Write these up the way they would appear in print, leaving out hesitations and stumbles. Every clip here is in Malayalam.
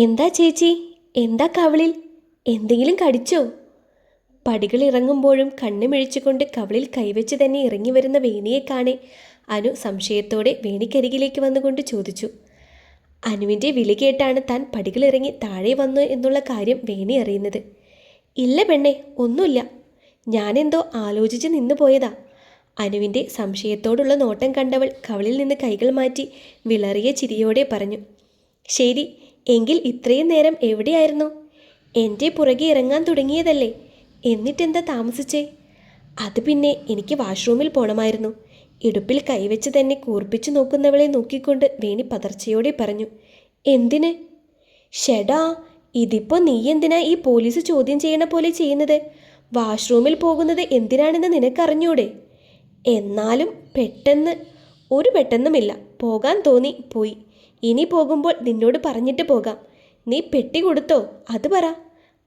എന്താ ചേച്ചി? എന്താ കവിളിൽ എന്തെങ്കിലും കടിച്ചോ? പടികൾ ഇറങ്ങുമ്പോഴും കണ്ണുമിഴിച്ചുകൊണ്ട് കവിളിൽ കൈവച്ച് തന്നെ ഇറങ്ങി വരുന്ന വേണിയെ കാണെ അനു സംശയത്തോടെ വേണിക്കരികിലേക്ക് വന്നുകൊണ്ട് ചോദിച്ചു. അനുവിൻ്റെ വിളി കേട്ടാണ് താൻ പടികളിറങ്ങി താഴെ വന്നു എന്നുള്ള കാര്യം വേണി അറിയുന്നത്. ഇല്ല പെണ്ണെ, ഒന്നുമില്ല. ഞാനെന്തോ ആലോചിച്ച് നിന്നു പോയതാ. അനുവിൻ്റെ സംശയത്തോടുള്ള നോട്ടം കണ്ടവൾ കവിളിൽ നിന്ന് കൈകൾ മാറ്റി വിളറിയ ചിരിയോടെ പറഞ്ഞു. ശരി, എങ്കിൽ ഇത്രയും നേരം എവിടെയായിരുന്നു? എൻ്റെ പുറകെ ഇറങ്ങാൻ തുടങ്ങിയതല്ലേ, എന്നിട്ടെന്താ താമസിച്ചേ? അത് പിന്നെ എനിക്ക് വാഷ്റൂമിൽ പോണമായിരുന്നു. ഇടുപ്പിൽ കൈവച്ച് തന്നെ കൂർപ്പിച്ചു നോക്കുന്നവളെ നോക്കിക്കൊണ്ട് വേണി പതർച്ചയോടെ പറഞ്ഞു. എന്തിന്? ഷെടാ, ഇതിപ്പോൾ നീ എന്തിനാ ഈ പോലീസ് ചോദ്യം ചെയ്യണ പോലെ ചെയ്യുന്നത്? വാഷ്റൂമിൽ പോകുന്നത് എന്തിനാണെന്ന് നിനക്കറിഞ്ഞൂടെ? എന്നാലും പെട്ടെന്ന്. ഒരു പെട്ടെന്നുമില്ല, പോകാൻ തോന്നി പോയി. ഇനി പോകുമ്പോൾ നിന്നോട് പറഞ്ഞിട്ട് പോകാം. നീ പെട്ടി കൊടുത്തോ? അത് പറ.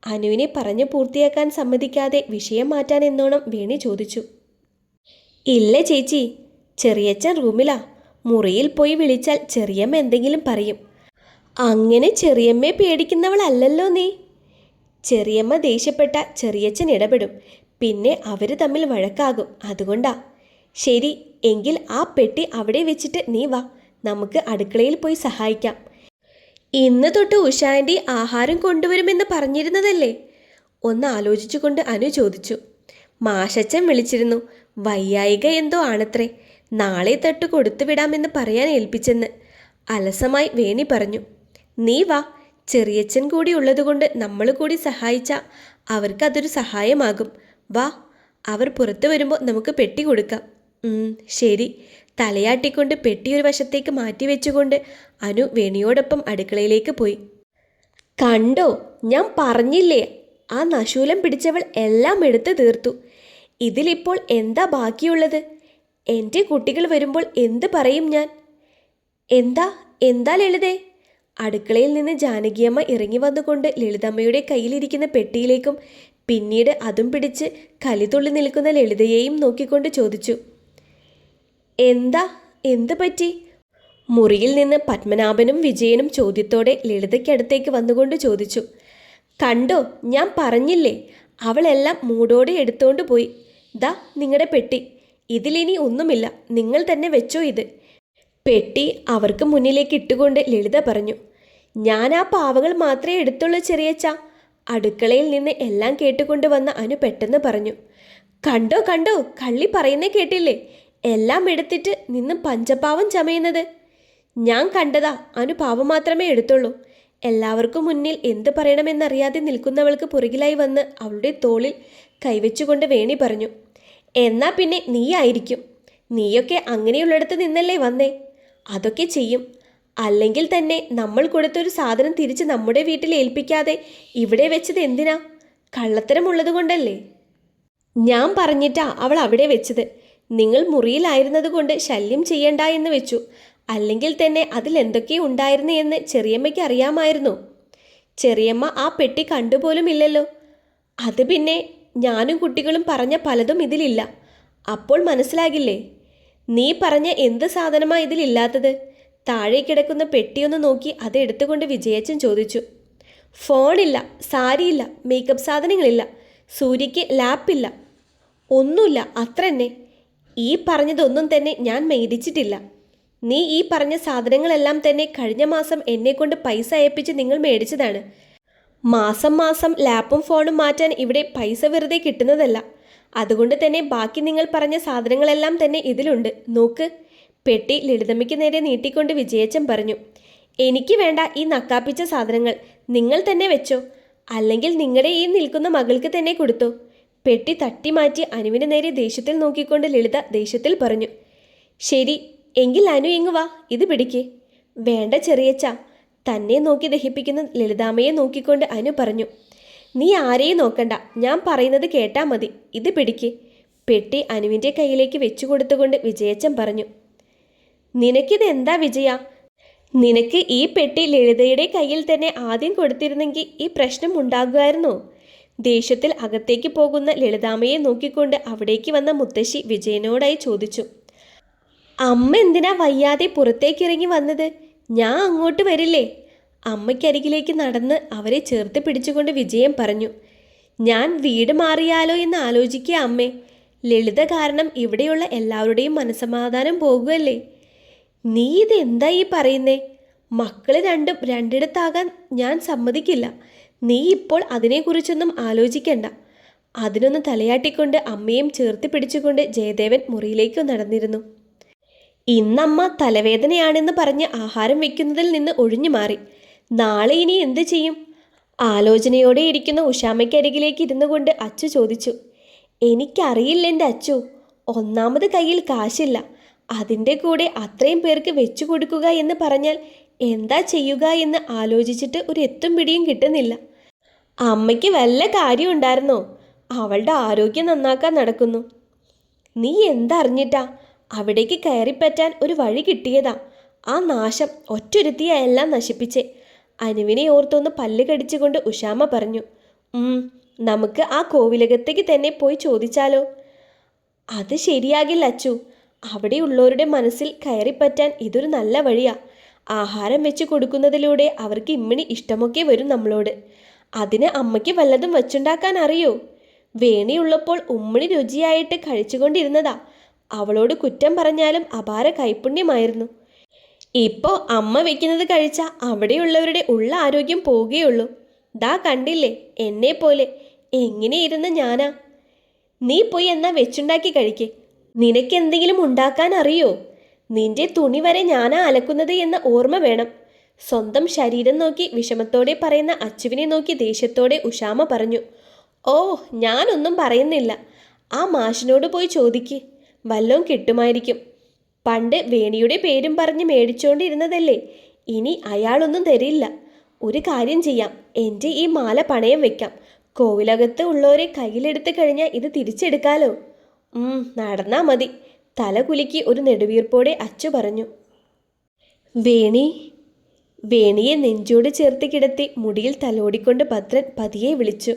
അനുവിനെ പറഞ്ഞു പൂർത്തിയാക്കാൻ സമ്മതിക്കാതെ വിഷയം മാറ്റാൻ എന്നോണം വേണി ചോദിച്ചു. ഇല്ല ചേച്ചി, ചെറിയച്ഛൻ റൂമിലാ. മുറിയിൽ പോയി വിളിച്ചാൽ ചെറിയമ്മ എന്തെങ്കിലും പറയും. അങ്ങനെ ചെറിയമ്മയെ പേടിക്കുന്നവളല്ലല്ലോ നീ. ചെറിയമ്മ ദേഷ്യപ്പെട്ട ചെറിയച്ഛൻ ഇടപെടും, പിന്നെ അവർ തമ്മിൽ വഴക്കാകും. അതുകൊണ്ടാ. ശരി, എങ്കിൽ ആ പെട്ടി അവിടെ വെച്ചിട്ട് നീ വാ, നമുക്ക് അടുക്കളയിൽ പോയി സഹായിക്കാം. ഇന്ന് തൊട്ട് ഉഷാൻ്റി ആഹാരം കൊണ്ടുവരുമെന്ന് പറഞ്ഞിരുന്നതല്ലേ? ഒന്ന് ആലോചിച്ചുകൊണ്ട് അനു ചോദിച്ചു. മാഷച്ചൻ വിളിച്ചിരുന്നു. വയ്യായിക എന്തോ ആണത്രേ. നാളെ തൊട്ട് കൊടുത്തുവിടാമെന്ന് പറയാൻ ഏൽപ്പിച്ചെന്ന് അലസമായി വേണി പറഞ്ഞു. നീ വാ, ചെറിയച്ഛൻ കൂടി ഉള്ളതുകൊണ്ട് നമ്മൾ കൂടി സഹായിച്ചാൽ അവർക്കതൊരു സഹായമാകും. വാ, അവർ പുറത്തു വരുമ്പോൾ നമുക്ക് പെട്ടി കൊടുക്കാം. ശരി. തലയാട്ടിക്കൊണ്ട് പെട്ടി ഒരു വശത്തേക്ക് മാറ്റിവെച്ചുകൊണ്ട് അനു വേണിയോടൊപ്പം അടുക്കളയിലേക്ക് പോയി. കണ്ടോ, ഞാൻ പറഞ്ഞില്ലേ, ആ നശൂലം പിടിച്ചവൾ എല്ലാം എടുത്തു തീർത്തു. ഇതിലിപ്പോൾ എന്താ ബാക്കിയുള്ളത്? എൻ്റെ കുട്ടികൾ വരുമ്പോൾ എന്ത് പറയും ഞാൻ? എന്താ എന്താ ലളിതേ? അടുക്കളയിൽ നിന്ന് ജാനകിയമ്മ ഇറങ്ങി വന്നുകൊണ്ട് ലളിതമ്മയുടെ കയ്യിലിരിക്കുന്ന പെട്ടിയിലേക്കും പിന്നീട് അതും പിടിച്ച് കലിതുള്ളി നിൽക്കുന്ന ലളിതയെയും നോക്കിക്കൊണ്ട് ചോദിച്ചു. എന്താ, എന്ത് പറ്റി? മുറിയിൽ നിന്ന് പത്മനാഭനും വിജയനും ചോദ്യത്തോടെ ലളിതയ്ക്കടുത്തേക്ക് വന്നുകൊണ്ട് ചോദിച്ചു. കണ്ടോ, ഞാൻ പറഞ്ഞില്ലേ, അവളെല്ലാം മൂടോടെ എടുത്തോണ്ട് പോയി. ദാ നിങ്ങളുടെ പെട്ടി, ഇതിലിനി ഒന്നുമില്ല, നിങ്ങൾ തന്നെ വെച്ചോ ഇത്. പെട്ടി അവർക്ക് മുന്നിലേക്ക് ഇട്ടുകൊണ്ട് ലളിത പറഞ്ഞു. ഞാൻ ആ പാവകൾ മാത്രമേ എടുത്തുള്ളൂ ചെറിയച്ച. അടുക്കളയിൽ നിന്ന് എല്ലാം കേട്ടുകൊണ്ട് വന്ന അനു പെട്ടെന്ന് പറഞ്ഞു. കണ്ടോ കണ്ടോ, കള്ളി പറയുന്നേ കേട്ടില്ലേ, എല്ലാം എടുത്തിട്ട് നിന്ന് പഞ്ചപാവം ചമയുന്നത്. ഞാൻ കണ്ടതാ, അനു പാവം മാത്രമേ എടുത്തുള്ളൂ. എല്ലാവർക്കും മുന്നിൽ എന്ത് പറയണമെന്നറിയാതെ നിൽക്കുന്നവൾക്ക് പുറകിലായി വന്ന് അവളുടെ തോളിൽ കൈവച്ചുകൊണ്ട് വേണി പറഞ്ഞു. എന്നാ പിന്നെ നീ ആയിരിക്കും. നീയൊക്കെ അങ്ങനെയുള്ളിടത്ത് നിന്നല്ലേ വന്നേ. അതൊക്കെ ചെയ്യും. അല്ലെങ്കിൽ തന്നെ നമ്മൾ കൊടുത്തൊരു സാധനം തിരിച്ച് നമ്മുടെ വീട്ടിൽ ഏൽപ്പിക്കാതെ ഇവിടെ വെച്ചത് എന്തിനാ? കള്ളത്തരമുള്ളത് കൊണ്ടല്ലേ. ഞാൻ പറഞ്ഞിട്ടാ അവൾ അവിടെ വെച്ചത്. നിങ്ങൾ മുറിയിലായിരുന്നത് കൊണ്ട് ശല്യം ചെയ്യണ്ട എന്ന് വെച്ചു. അല്ലെങ്കിൽ തന്നെ അതിൽ എന്തൊക്കെ ഉണ്ടായിരുന്നു എന്ന് ചെറിയമ്മയ്ക്ക് അറിയാമായിരുന്നു. ചെറിയമ്മ ആ പെട്ടി കണ്ടുപോലുമില്ലല്ലോ. അത് പിന്നെ ഞാനും കുട്ടികളും പറഞ്ഞ പലതും ഇതിലില്ല. അപ്പോൾ മനസ്സിലാകില്ലേ? നീ പറഞ്ഞ എന്ത് സാധനമാണ് ഇതിലില്ലാത്തത്? താഴെ കിടക്കുന്ന പെട്ടിയൊന്ന് നോക്കി അത് എടുത്തുകൊണ്ട് വിജയച്ചൻ ചോദിച്ചു. ഫോണില്ല, സാരിയില്ല, മേക്കപ്പ് സാധനങ്ങളില്ല, സൂര്യയ്ക്ക് ലാപ്പില്ല, ഒന്നുമില്ല, അത്ര തന്നെ. ഈ പറഞ്ഞതൊന്നും തന്നെ ഞാൻ മേടിച്ചിട്ടില്ല. നീ ഈ പറഞ്ഞ സാധനങ്ങളെല്ലാം തന്നെ കഴിഞ്ഞ മാസം എന്നെക്കൊണ്ട് പൈസ അയപ്പിച്ച് നിങ്ങൾ മേടിച്ചതാണ്. മാസം മാസം ലാപ്പും ഫോണും മാറ്റാൻ ഇവിടെ പൈസ വെറുതെ കിട്ടുന്നതല്ല. അതുകൊണ്ട് തന്നെ ബാക്കി നിങ്ങൾ പറഞ്ഞ സാധനങ്ങളെല്ലാം തന്നെ ഇതിലുണ്ട്. നോക്ക്. പെട്ടി ലളിതമ്മയ്ക്ക് നേരെ നീട്ടിക്കൊണ്ട് വിജയച്ചൻ പറഞ്ഞു. എനിക്ക് വേണ്ട ഈ നക്കാപ്പിച്ച സാധനങ്ങൾ, നിങ്ങൾ തന്നെ വെച്ചോ. അല്ലെങ്കിൽ നിങ്ങളുടെ ഈ നിൽക്കുന്ന മകൾക്ക് തന്നെ കൊടുത്തോ. പെട്ടി തട്ടി മാറ്റി അനുവിന് നേരെ ദേഷ്യത്തിൽ നോക്കിക്കൊണ്ട് ലളിത ദേഷ്യത്തിൽ പറഞ്ഞു. ശരി, എങ്കിൽ അനു ഇങ്ങ് വാ, ഇത് പിടിക്കേ. വേണ്ട ചെറിയച്ച. തന്നെ നോക്കി ദഹിപ്പിക്കുന്ന ലളിതാമ്മയെ നോക്കിക്കൊണ്ട് അനു പറഞ്ഞു. നീ ആരെയും നോക്കണ്ട, ഞാൻ പറയുന്നത് കേട്ടാൽ മതി, ഇത് പിടിക്കേ. പെട്ടി അനുവിൻ്റെ കയ്യിലേക്ക് വെച്ചു കൊടുത്തുകൊണ്ട് വിജയച്ചൻ പറഞ്ഞു. നിനക്കിത് എന്താ വിജയ? നിനക്ക് ഈ പെട്ടി ലളിതയുടെ കയ്യിൽ തന്നെ ആദ്യം കൊടുത്തിരുന്നെങ്കിൽ ഈ പ്രശ്നം ഉണ്ടാകുമായിരുന്നോ? ദേഷ്യത്തിൽ അകത്തേക്ക് പോകുന്ന ലളിതാമ്മയെ നോക്കിക്കൊണ്ട് അവിടേക്ക് വന്ന മുത്തശ്ശി വിജയനോടായി ചോദിച്ചു. അമ്മ എന്തിനാ വയ്യാതെ പുറത്തേക്കിറങ്ങി വന്നത്? ഞാൻ അങ്ങോട്ട് വരില്ലേ? അമ്മയ്ക്കരികിലേക്ക് നടന്ന് അവരെ ചേർത്ത് പിടിച്ചുകൊണ്ട് വിജയം പറഞ്ഞു. ഞാൻ വീട് മാറിയാലോ എന്ന് ആലോചിക്കുക അമ്മേ. ലളിത കാരണം ഇവിടെയുള്ള എല്ലാവരുടെയും മനസ്സമാധാനം പോകുമല്ലേ. നീ ഇത് എന്താ ഈ പറയുന്നേ? മക്കള് രണ്ടും രണ്ടിടത്താകാൻ ഞാൻ സമ്മതിക്കില്ല. നീ ഇപ്പോൾ അതിനെക്കുറിച്ചൊന്നും ആലോചിക്കണ്ട. അതിനൊന്ന് തലയാട്ടിക്കൊണ്ട് അമ്മയും ചേർത്ത് പിടിച്ചുകൊണ്ട് ജയദേവൻ മുറിയിലേക്ക് നടന്നിരുന്നു. ഇന്നമ്മ തലവേദനയാണെന്ന് പറഞ്ഞ് ആഹാരം വെക്കുന്നതിൽ നിന്ന് ഒഴിഞ്ഞു മാറി. നാളെ ഇനി എന്ത് ചെയ്യും? ആലോചനയോടെ ഇരിക്കുന്ന ഉഷാമ്മയ്ക്കരികിലേക്ക് ഇരുന്നു കൊണ്ട് അച്ചു ചോദിച്ചു. എനിക്കറിയില്ല എൻ്റെ അച്ചു. ഒന്നാമത് കയ്യിൽ കാശില്ല. അതിൻ്റെ കൂടെ അത്രയും പേർക്ക് വെച്ചു കൊടുക്കുക എന്ന് പറഞ്ഞാൽ എന്താ ചെയ്യുക എന്ന് ആലോചിച്ചിട്ട് ഒരു എത്തും പിടിയും കിട്ടുന്നില്ല. അമ്മയ്ക്ക് വല്ല കാര്യം ഉണ്ടായിരുന്നോ? അവളുടെ ആരോഗ്യം നന്നാക്കാൻ നടക്കുന്നു. നീ എന്തറിഞ്ഞിട്ടാ? അവിടേക്ക് കയറിപ്പറ്റാൻ ഒരു വഴി കിട്ടിയതാ. ആ നാശം ഒറ്റൊരുത്തിയ എല്ലാം നശിപ്പിച്ചേ. അനുവിനെ ഓർത്തൊന്ന് പല്ല് കടിച്ചുകൊണ്ട് ഉഷാമ്മ പറഞ്ഞു. നമുക്ക് ആ കോവിലകത്തേക്ക് തന്നെ പോയി ചോദിച്ചാലോ? അത് ശരിയാകില്ല അച്ചു. അവിടെയുള്ളവരുടെ മനസ്സിൽ കയറിപ്പറ്റാൻ ഇതൊരു നല്ല വഴിയാ. ആഹാരം വെച്ച് കൊടുക്കുന്നതിലൂടെ അവർക്ക് ഇമ്മിണി ഇഷ്ടമൊക്കെ വരും നമ്മളോട്. അതിന് അമ്മയ്ക്ക് വല്ലതും വച്ചുണ്ടാക്കാൻ അറിയോ? വേണിയുള്ളപ്പോൾ ഉമ്മിണി രുചിയായിട്ട് കഴിച്ചുകൊണ്ടിരുന്നതാ. അവളോട് കുറ്റം പറഞ്ഞാലും അപാര കൈപുണ്യമായിരുന്നു. ഇപ്പോൾ അമ്മ വെക്കുന്നത് കഴിച്ചാൽ അവിടെയുള്ളവരുടെ ഉള്ള ആരോഗ്യം പോവുകയുള്ളൂ. ദാ കണ്ടില്ലേ എന്നെ പോലെ എങ്ങനെ ഇരുന്ന് ഞാനാ. നീ പോയി എന്നാ വെച്ചുണ്ടാക്കി കഴിക്കേ. നിനക്കെന്തെങ്കിലും ഉണ്ടാക്കാൻ അറിയോ? നിന്റെ തുണി വരെ ഞാനാ അലക്കുന്നത് എന്ന ഓർമ്മ വേണം. സ്വന്തം ശരീരം നോക്കി വിഷമത്തോടെ പറയുന്ന അച്ചുവിനെ നോക്കി ദേഷ്യത്തോടെ ഉഷാമ്മ പറഞ്ഞു. ഓ, ഞാനൊന്നും പറയുന്നില്ല. ആ മാഷിനോട് പോയി ചോദിക്ക്. വല്ലോം കിട്ടുമായിരിക്കും. പണ്ട് വേണിയുടെ പേരും പറഞ്ഞ് മേടിച്ചോണ്ടിരുന്നതല്ലേ. ഇനി അയാളൊന്നും തരില്ല. ഒരു കാര്യം ചെയ്യാം. എൻ്റെ ഈ മാല പണയം വെക്കാം. കോവിലകത്ത് ഉള്ളവരെ കയ്യിലെടുത്ത് കഴിഞ്ഞാൽ ഇത് തിരിച്ചെടുക്കാലോ. നടന്നാ മതി. തല കുലുക്കി ഒരു നെടുവീർപ്പോടെ അച്ചു പറഞ്ഞു. വേണിയെ നെഞ്ചോട് ചേർത്ത് കിടത്തി മുടിയിൽ തലോടിക്കൊണ്ട് ഭദ്രൻ പതിയെ വിളിച്ചു.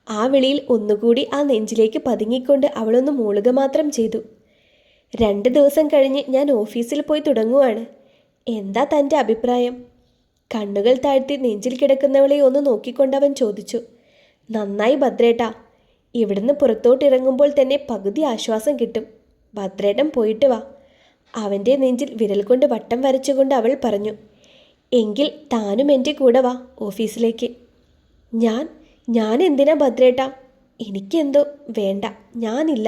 ആ വിളിയിൽ ഒന്നുകൂടി ആ നെഞ്ചിലേക്ക് പതുങ്ങിക്കൊണ്ട് അവളൊന്ന് മൂളുക മാത്രം ചെയ്തു. 2 ദിവസം കഴിഞ്ഞ് ഞാൻ ഓഫീസിൽ പോയി തുടങ്ങുവാണ്. എന്താ തൻ്റെ അഭിപ്രായം? കണ്ണുകൾ താഴ്ത്തി നെഞ്ചിൽ കിടക്കുന്നവളെ ഒന്ന് നോക്കിക്കൊണ്ടവൻ ചോദിച്ചു. നന്നായി ഭദ്രേട്ടാ. ഇവിടുന്ന് പുറത്തോട്ടിറങ്ങുമ്പോൾ തന്നെ പകുതി ആശ്വാസം കിട്ടും. ഭദ്രേട്ടൻ പോയിട്ട് വാ. അവൻ്റെ നെഞ്ചിൽ വിരൽ കൊണ്ട് വട്ടം വരച്ചുകൊണ്ട് അവൾ പറഞ്ഞു. എങ്കിൽ താനും എൻ്റെ കൂടെ വാ ഓഫീസിലേക്ക്. ഞാൻ എന്തിനാ ഭദ്രേട്ടാ? എനിക്കെന്തോ വേണ്ട, ഞാനില്ല.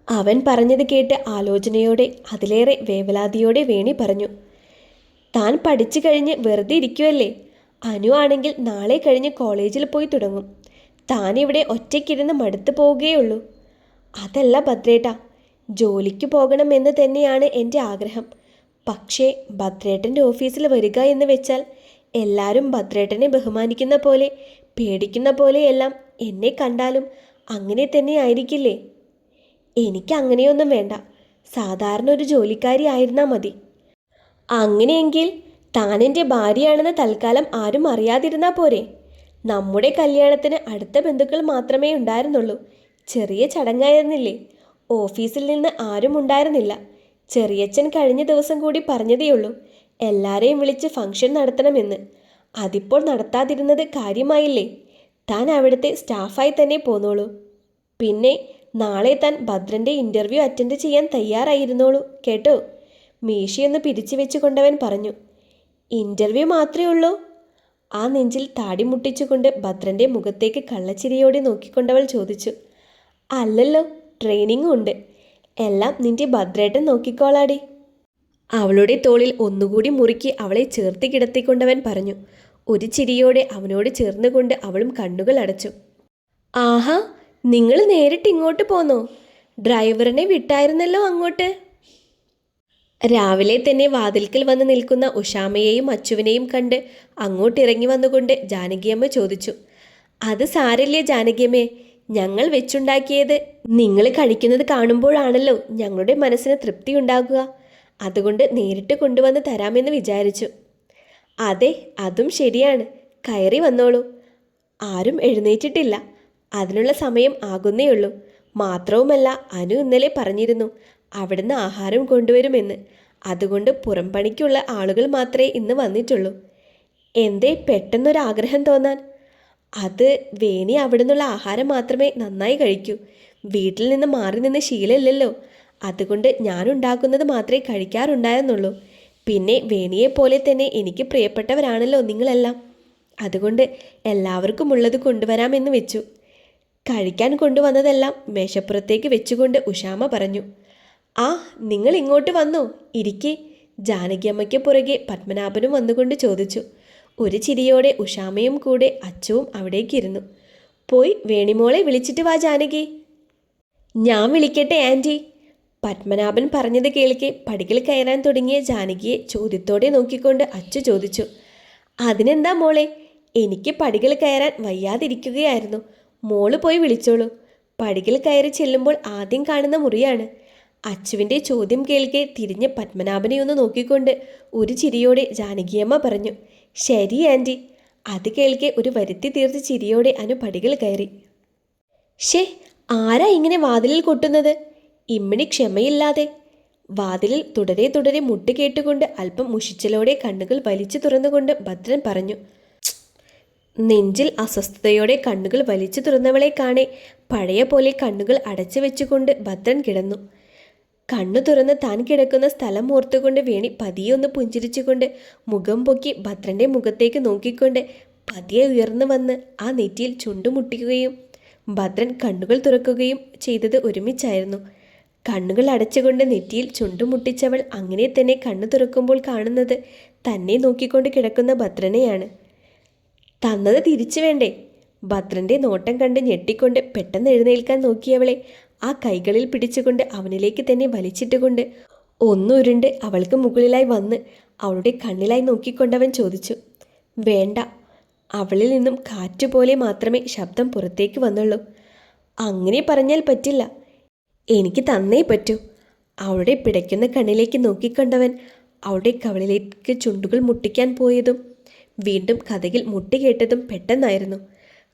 അവൻ പറഞ്ഞത് കേട്ട് ആലോചനയോടെ അതിലേറെ വേവലാതിയോടെ വേണി പറഞ്ഞു. താൻ പഠിച്ചു കഴിഞ്ഞ് വെറുതെ ഇരിക്കുമല്ലേ? അനു ആണെങ്കിൽ നാളെ കഴിഞ്ഞ് കോളേജിൽ പോയി തുടങ്ങും. താനിവിടെ ഒറ്റയ്ക്കിരുന്ന് മടുത്തു പോവുകയുള്ളൂ. അതല്ല ഭദ്രേട്ടാ, ജോലിക്ക് പോകണമെന്ന് തന്നെയാണ് എൻ്റെ ആഗ്രഹം. പക്ഷേ ഭദ്രേട്ടൻ്റെ ഓഫീസിൽ വരിക എന്ന് വെച്ചാൽ എല്ലാവരും ഭദ്രേട്ടനെ ബഹുമാനിക്കുന്ന പോലെ പേടിക്കുന്ന പോലെയെല്ലാം എന്നെ കണ്ടാലും അങ്ങനെ തന്നെ ആയിരിക്കില്ലേ? എനിക്ക് അങ്ങനെയൊന്നും വേണ്ട. സാധാരണ ഒരു ജോലിക്കാരി ആയിരുന്നാൽ മതി. അങ്ങനെയെങ്കിൽ താൻ എൻ്റെ ഭാര്യയാണെന്ന് തൽക്കാലം ആരും അറിയാതിരുന്നാൽ പോരെ? നമ്മുടെ കല്യാണത്തിന് അടുത്ത ബന്ധുക്കൾ മാത്രമേ ഉണ്ടായിരുന്നുള്ളൂ. ചെറിയ ചടങ്ങായിരുന്നില്ലേ? ഓഫീസിൽ നിന്ന് ആരും ഉണ്ടായിരുന്നില്ല. ചെറിയച്ഛൻ കഴിഞ്ഞ ദിവസം കൂടി പറഞ്ഞതേയുള്ളൂ എല്ലാവരെയും വിളിച്ച് ഫംഗ്ഷൻ നടത്തണമെന്ന്. അതിപ്പോൾ നടത്താതിരുന്നത് കാര്യമായില്ലേ? താൻ അവിടുത്തെ സ്റ്റാഫായി തന്നെ പോന്നോളൂ. പിന്നെ നാളെ താൻ ഭദ്രൻ്റെ ഇൻ്റർവ്യൂ അറ്റൻഡ് ചെയ്യാൻ തയ്യാറായിരുന്നോളൂ കേട്ടോ. മീശയൊന്ന് പിരിച്ചു വെച്ച് കൊണ്ടവൻ പറഞ്ഞു. ഇൻ്റർവ്യൂ മാത്രമേ ഉള്ളൂ? ആ നെഞ്ചിൽ താടി മുട്ടിച്ചുകൊണ്ട് ഭദ്രൻ്റെ മുഖത്തേക്ക് കള്ളച്ചിരിയോടെ നോക്കിക്കൊണ്ടവൾ ചോദിച്ചു. അല്ലല്ലോ, ട്രെയിനിങ്ങും ഉണ്ട്. എല്ലാം നിന്റെ ഭദ്രേട്ടൻ നോക്കിക്കോളാടി. അവളുടെ തോളിൽ ഒന്നുകൂടി മുറുക്കി അവളെ ചേർത്ത് കിടത്തിക്കൊണ്ടവൻ പറഞ്ഞു. ഒരു ചിരിയോടെ അവനോട് ചേർന്നുകൊണ്ട് അവളും കണ്ണുകൾ അടച്ചു. ആഹാ, നിങ്ങൾ നേരിട്ട് ഇങ്ങോട്ട് പോന്നോ? ഡ്രൈവറിനെ വിട്ടായിരുന്നല്ലോ അങ്ങോട്ട്. രാവിലെ തന്നെ വാതിൽക്കൽ വന്ന് നിൽക്കുന്ന ഉഷാമ്മയെയും അച്ചുവിനെയും കണ്ട് അങ്ങോട്ടിറങ്ങി വന്നുകൊണ്ട് ജാനകിയമ്മ ചോദിച്ചു. അത് സാരല്ലേ ജാനകിയമ്മേ, ഞങ്ങൾ വെച്ചുണ്ടാക്കിയത് നിങ്ങൾ കഴിക്കുന്നത് കാണുമ്പോഴാണല്ലോ ഞങ്ങളുടെ മനസ്സിന് തൃപ്തി ഉണ്ടാകുക. അതുകൊണ്ട് നേരിട്ട് കൊണ്ടുവന്ന് തരാമെന്ന് വിചാരിച്ചു. അതെ, അതും ശരിയാണ്. കയറി വന്നോളൂ. ആരും എഴുന്നേറ്റിട്ടില്ല. അതിനുള്ള സമയം ആകുന്നേയുള്ളൂ. മാത്രവുമല്ല അനു ഇന്നലെ പറഞ്ഞിരുന്നു അവിടുന്ന് ആഹാരം കൊണ്ടുവരുമെന്ന്. അതുകൊണ്ട് പുറംപണിക്കുള്ള ആളുകൾ മാത്രമേ ഇന്ന് വന്നിട്ടുള്ളൂ. എന്തേ പെട്ടെന്നൊരാഗ്രഹം തോന്നാൻ? അത് വേണി അവിടെ നിന്നുള്ള ആഹാരം മാത്രമേ നന്നായി കഴിക്കൂ. വീട്ടിൽ നിന്ന് മാറി നിന്ന് ശീലമില്ലല്ലോ. അതുകൊണ്ട് ഞാനുണ്ടാക്കുന്നത് മാത്രമേ കഴിക്കാറുണ്ടായിരുന്നുള്ളൂ. പിന്നെ വേണിയെപ്പോലെ തന്നെ എനിക്ക് പ്രിയപ്പെട്ടവരാണല്ലോ നിങ്ങളെല്ലാം. അതുകൊണ്ട് എല്ലാവർക്കും ഉള്ളത് കൊണ്ടുവരാമെന്ന് വെച്ചു. കഴിക്കാൻ കൊണ്ടുവന്നതെല്ലാം മേശപ്പുറത്തേക്ക് വെച്ചുകൊണ്ട് ഉഷാമ പറഞ്ഞു. ആ, നിങ്ങൾ ഇങ്ങോട്ട് വന്നോ, ഇരിക്കേ. ജാനകിയമ്മയ്ക്ക് പുറകെ പത്മനാഭനും വന്നുകൊണ്ട് ചോദിച്ചു. ഒരു ചിരിയോടെ ഉഷാമയും കൂടെ അച്ചുവും അവിടേക്കിരുന്നു. പോയി വേണിമോളെ വിളിച്ചിട്ട് വാ ജാനകി. ഞാൻ വിളിക്കട്ടെ ആൻറ്റി? പത്മനാഭൻ പറഞ്ഞത് കേൾക്കെ പടികൾ കയറാൻ തുടങ്ങിയ ജാനകിയെ ചോദ്യത്തോടെ നോക്കിക്കൊണ്ട് അച്ചു ചോദിച്ചു. അതിനെന്താ മോളെ, എനിക്ക് പടികൾ കയറാൻ വയ്യാതിരിക്കുകയായിരുന്നു. മോള് പോയി വിളിച്ചോളൂ. പടികൾ കയറി ചെല്ലുമ്പോൾ ആദ്യം കാണുന്ന മുറിയാണ്. അച്ചുവിൻ്റെ ചോദ്യം കേൾക്കെ തിരിഞ്ഞ് പത്മനാഭനെ ഒന്ന് നോക്കിക്കൊണ്ട് ഒരു ചിരിയോടെ ജാനകിയമ്മ പറഞ്ഞു. ശരി ആൻറ്റി. അത് കേൾക്കെ ഒരു വരുത്തി തീർത്ത ചിരിയോടെ അനു പടികൾ കയറി. ഷേ, ആരാ ഇങ്ങനെ വാതിലിൽ കൊട്ടുന്നത്? ഇമ്മിണി ക്ഷമയില്ലാതെ. വാതിലിൽ തുടരെ തുടരെ മുട്ട് കേട്ടുകൊണ്ട് അല്പം മുഷിച്ചലോടെ കണ്ണുകൾ വലിച്ചു തുറന്നുകൊണ്ട് ഭദ്രൻ പറഞ്ഞു. നെഞ്ചിൽ അസ്വസ്ഥതയോടെ കണ്ണുകൾ വലിച്ചു തുറന്നവളെ കാണെ പഴയ പോലെ കണ്ണുകൾ അടച്ചു വെച്ചുകൊണ്ട് ഭദ്രൻ കിടന്നു. കണ്ണു തുറന്ന് താൻ കിടക്കുന്ന സ്ഥലം ഓർത്തുകൊണ്ട് വേണി പതിയെ പുഞ്ചിരിച്ചുകൊണ്ട് മുഖം പൊക്കി ഭദ്രൻ്റെ മുഖത്തേക്ക് നോക്കിക്കൊണ്ട് പതിയെ ഉയർന്നു വന്ന് ആ നെറ്റിയിൽ ചുണ്ടുമുട്ടിക്കുകയും ഭദ്രൻ കണ്ണുകൾ തുറക്കുകയും ചെയ്തത് ഒരുമിച്ചായിരുന്നു. കണ്ണുകൾ അടച്ചുകൊണ്ട് നെറ്റിയിൽ ചുണ്ടുമുട്ടിച്ചവൾ അങ്ങനെ തന്നെ കണ്ണു തുറക്കുമ്പോൾ കാണുന്നത് തന്നെ നോക്കിക്കൊണ്ട് കിടക്കുന്ന ഭദ്രനെയാണ്. തന്നത് തിരിച്ചു വേണ്ടേ? ഭദ്രൻ്റെ നോട്ടം കണ്ട് ഞെട്ടിക്കൊണ്ട് പെട്ടെന്ന് എഴുന്നേൽക്കാൻ നോക്കിയവളെ ആ കൈകളിൽ പിടിച്ചുകൊണ്ട് അവനിലേക്ക് തന്നെ വലിച്ചിട്ടുകൊണ്ട് ഒന്നുരുണ്ട് അവൾക്ക് മുകളിലായി വന്ന് അവളുടെ കണ്ണിലായി നോക്കിക്കൊണ്ടവൻ ചോദിച്ചു. വേണ്ട. അവളിൽ നിന്നും കാറ്റുപോലെ മാത്രമേ ശബ്ദം പുറത്തേക്ക് വന്നുള്ളൂ. അങ്ങനെ പറഞ്ഞാൽ പറ്റില്ല. എനിക്ക് തന്നേ പറ്റൂ. അവളുടെ പിടയ്ക്കുന്ന കണ്ണിലേക്ക് നോക്കിക്കൊണ്ടവൻ അവളുടെ കവിളിലേക്ക് ചുണ്ടുകൾ മുട്ടിക്കാൻ പോയതും വീണ്ടും കഥകിൽ മുട്ടി കേട്ടതും പെട്ടെന്നായിരുന്നു.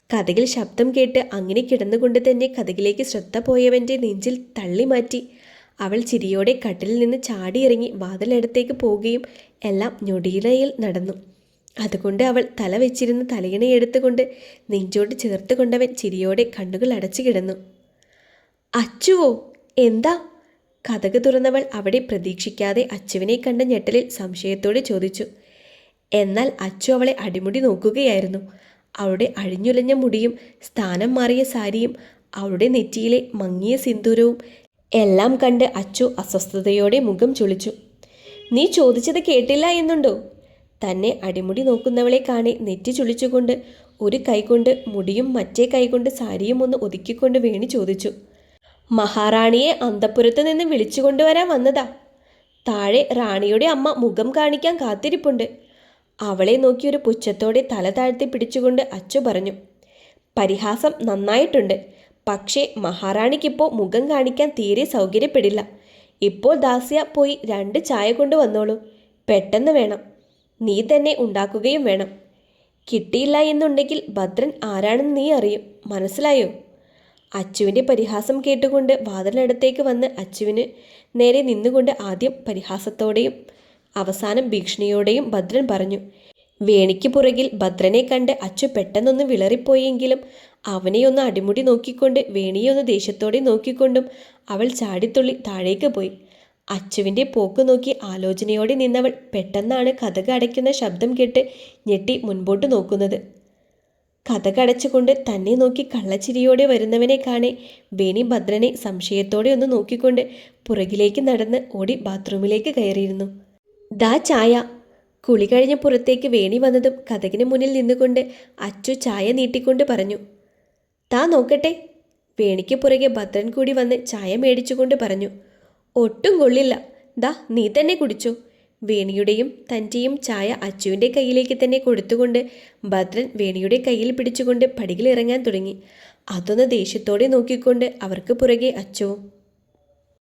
കഥകിൽ ശബ്ദം കേട്ട് അങ്ങനെ കിടന്നുകൊണ്ട് തന്നെ കഥകിലേക്ക് ശ്രദ്ധ പോയവൻ്റെ നെഞ്ചിൽ തള്ളി മാറ്റി അവൾ ചിരിയോടെ കട്ടിലിൽ നിന്ന് ചാടിയിറങ്ങി വാതിലടുത്തേക്ക് പോവുകയും എല്ലാം ഞൊടിയിടയിൽ നടന്നു. അതുകൊണ്ട് അവൾ തല വെച്ചിരുന്ന തലയിണയെടുത്തുകൊണ്ട് നെഞ്ചോട് ചേർത്ത് കൊണ്ടവൻ ചിരിയോടെ കണ്ണുകൾ അടച്ചു കിടന്നു. അച്ചുവോ, എന്താ? കഥക് തുറന്നവൾ അവിടെ പ്രതീക്ഷിക്കാതെ അച്ചുവിനെ കണ്ട ഞെട്ടലിൽ സംശയത്തോടെ ചോദിച്ചു. എന്നാൽ അച്ചു അവളെ അടിമുടി നോക്കുകയായിരുന്നു. അവളുടെ അഴിഞ്ഞുലഞ്ഞ മുടിയും സ്ഥാനം മാറിയ സാരിയും അവളുടെ നെറ്റിയിലെ മങ്ങിയ സിന്ദൂരവും എല്ലാം കണ്ട് അച്ചു അസ്വസ്ഥതയോടെ മുഖം ചുളിച്ചു. നീ ചോദിച്ചത് കേട്ടില്ല എന്നുണ്ടോ? തന്നെ അടിമുടി നോക്കുന്നവളെ കാണെ നെറ്റി ചുളിച്ചുകൊണ്ട് ഒരു കൈകൊണ്ട് മുടിയും മറ്റേ കൈകൊണ്ട് സാരിയും ഒന്ന് ഒതുക്കിക്കൊണ്ട് വേണി ചോദിച്ചു. മഹാറാണിയെ അന്തഃപുരത്ത് നിന്ന് വിളിച്ചു കൊണ്ടുവരാൻ വന്നതാ. താഴെ റാണിയുടെ അമ്മ മുഖം കാണിക്കാൻ കാത്തിരിപ്പുണ്ട്. അവളെ നോക്കി ഒരു പുച്ഛത്തോടെ തല താഴ്ത്തി പിടിച്ചുകൊണ്ട് അച്ചു പറഞ്ഞു. പരിഹാസം നന്നായിട്ടുണ്ട്. പക്ഷേ മഹാറാണിക്കിപ്പോൾ മുഖം കാണിക്കാൻ തീരെ സൗകര്യപ്പെടില്ല. ഇപ്പോൾ ദാസ്യ പോയി 2 ചായ കൊണ്ട് വന്നോളൂ. പെട്ടെന്ന് വേണം. നീ തന്നെ ഉണ്ടാക്കുകയും വേണം. കിട്ടിയില്ല എന്നുണ്ടെങ്കിൽ ഭദ്രൻ ആരാണെന്ന് നീ അറിയും. മനസ്സിലായോ? അച്ചുവിൻ്റെ പരിഹാസം കേട്ടുകൊണ്ട് വാതിലിനടുത്തേക്ക് വന്ന് അച്ചുവിന് നേരെ നിന്നുകൊണ്ട് ആദ്യം പരിഹാസത്തോടെയും അവസാനം ഭീഷണിയോടെയും ഭദ്രൻ പറഞ്ഞു. വേണിക്ക് പുറകിൽ ഭദ്രനെ കണ്ട് അച്ചു പെട്ടെന്നൊന്ന് വിളറിപ്പോയെങ്കിലും അവനെയൊന്ന് അടിമുടി നോക്കിക്കൊണ്ട് വേണിയൊന്ന് ദേഷ്യത്തോടെ നോക്കിക്കൊണ്ടും അവൾ ചാടിത്തുള്ളി താഴേക്ക് പോയി. അച്ചുവിൻ്റെ പോക്ക് നോക്കി ആലോചനയോടെ നിന്നവൾ പെട്ടെന്നാണ് കഥക് അടയ്ക്കുന്ന ശബ്ദം കേട്ട് ഞെട്ടി മുൻപോട്ട് നോക്കുന്നത്. കഥകടച്ചുകൊണ്ട് തന്നെ നോക്കി കള്ളച്ചിരിയോടെ വരുന്നവനെ കാണെ വേണി ഭദ്രനെ സംശയത്തോടെ ഒന്ന് നോക്കിക്കൊണ്ട് പുറകിലേക്ക് നടന്ന് ഓടി ബാത്റൂമിലേക്ക് കയറിയിരുന്നു. ദാ ചായ. കുളി കഴിഞ്ഞ് പുറത്തേക്ക് വേണി വന്നതും കഥകിന് മുന്നിൽ നിന്നുകൊണ്ട് അച്ചു ചായ നീട്ടിക്കൊണ്ട് പറഞ്ഞു. താ നോക്കട്ടെ. വേണിക്ക് പുറകെ ഭദ്രൻ കൂടി വന്ന് ചായ മേടിച്ചുകൊണ്ട് പറഞ്ഞു. ഒട്ടും കൊള്ളില്ല. ദാ നീ തന്നെ കുടിച്ചോ. വേണിയുടെയും തൻ്റെയും ചായ അച്ചുവിൻ്റെ കയ്യിലേക്ക് തന്നെ കൊടുത്തുകൊണ്ട് ഭദ്രൻ വേണിയുടെ കയ്യിൽ പിടിച്ചുകൊണ്ട് പടികൾ ഇറങ്ങാൻ തുടങ്ങി. അതൊന്ന് ദേഷ്യത്തോടെ നോക്കിക്കൊണ്ട് അവർക്ക് പുറകെ അച്ചുവും.